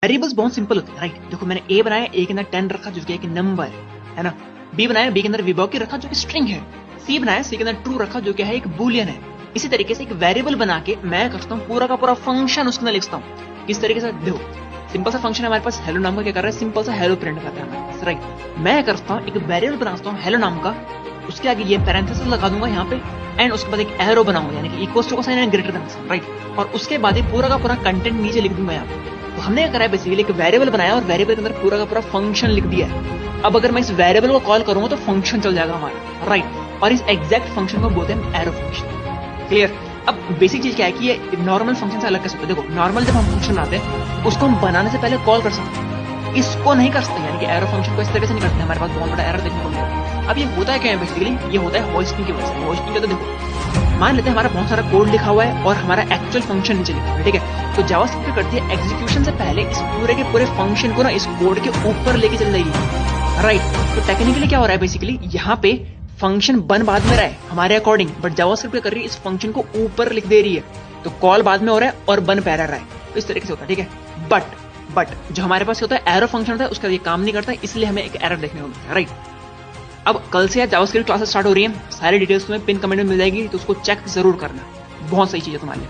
Variables बहुत simple होते हैं, राइट। देखो मैंने ए बनाया, ए के अंदर 10 रखा जो कि एक नंबर है ना। बी बनाया, बी के अंदर विभक्ति रखा जो कि स्ट्रिंग है। सी बनाया, सी के अंदर ट्रू रखा जो कि है एक बूलियन है। इसी तरीके से एक वेरिएबल बना के मैं करता हूँ पूरा का पूरा फंक्शन उसके अंदर लिखता हूँ। किस तरीके से देखो, सिंपल सा फंक्शन है हमारे पास, हेलो नाम का क्या कर रहा है, सिंपल सा हेलो प्रिंट करता है हमारे पास, राइट। मैं करता हूँ एक वेरिएबल बनाता हूँ हेलो नाम का, उसके आगे ये पैरेंथेसिस लगा दूंगा यहाँ पे, एंड उसके बाद एक एरो बनाऊंगा यानी कि इक्वल टू का sign and greater than sign, right. और उसके बाद ये पूरा का पूरा कंटेंट नीचे लिख दूंगा यहाँ पे। तो हमने क्या करा है, बेसिकली एक वेरिएबल बनाया और वेरिएबल के अंदर पूरा का पूरा फंक्शन लिख दिया है। अब अगर मैं इस वेरिएबल को कॉल करूंगा तो फंक्शन चल जाएगा हमारा, राइट। और इस एग्जैक्ट फंक्शन को बोलते हैं एरो फंक्शन। क्लियर। अब बेसिक चीज क्या है कि ये नॉर्मल फंक्शन से अलग कैसे होता है। देखो नॉर्मल जब हम फंक्शन बनाते हैं उसको हम बनाने से पहले कॉल कर सकते हैं, इसको नहीं कर सकते, यानी कि एरो फंक्शन को इस तरीके से नहीं करते। हमारे पास बहुत बड़ा एरर देखने को मिलता है। अब ये होता है क्या है, बेसिकली ये होता है होस्टिंग की वजह से। होस्टिंग का तो देखो मान लेते हैं हमारा बहुत सारा कोड लिखा हुआ है और हमारा एक्चुअल फंक्शन नीचे लिखा हुआ है, ठीक है। तो जावास्क्रिप्ट करती है एग्जीक्यूशन से पहले इस पूरे के पूरे फंक्शन को ना इस कोड के ऊपर लेके चल जाएगी, राइट। तो टेक्निकली क्या हो रहा है, बेसिकली यहाँ पे फंक्शन बन बाद में रहा है हमारे अकॉर्डिंग, बट जावास्क्रिप्ट क्या कर रही है, इस फंक्शन को ऊपर लिख दे रही है। तो कॉल बाद में हो रहा है और बन पहले रहा है। तो इस तरीके से होता है, ठीक है। बट जो हमारे पास होता है एरो फंक्शन होता है, उसका ये काम नहीं करता है, इसलिए हमें एक एरर देखने को मिलता है, राइट। अब कल से जावास्क्रिप्ट क्लासेस स्टार्ट हो रही है, सारी डिटेल्स तुम्हें पिन कमेंट में मिल जाएगी, तो उसको चेक जरूर करना, बहुत सही चीज है तुम्हारे लिए।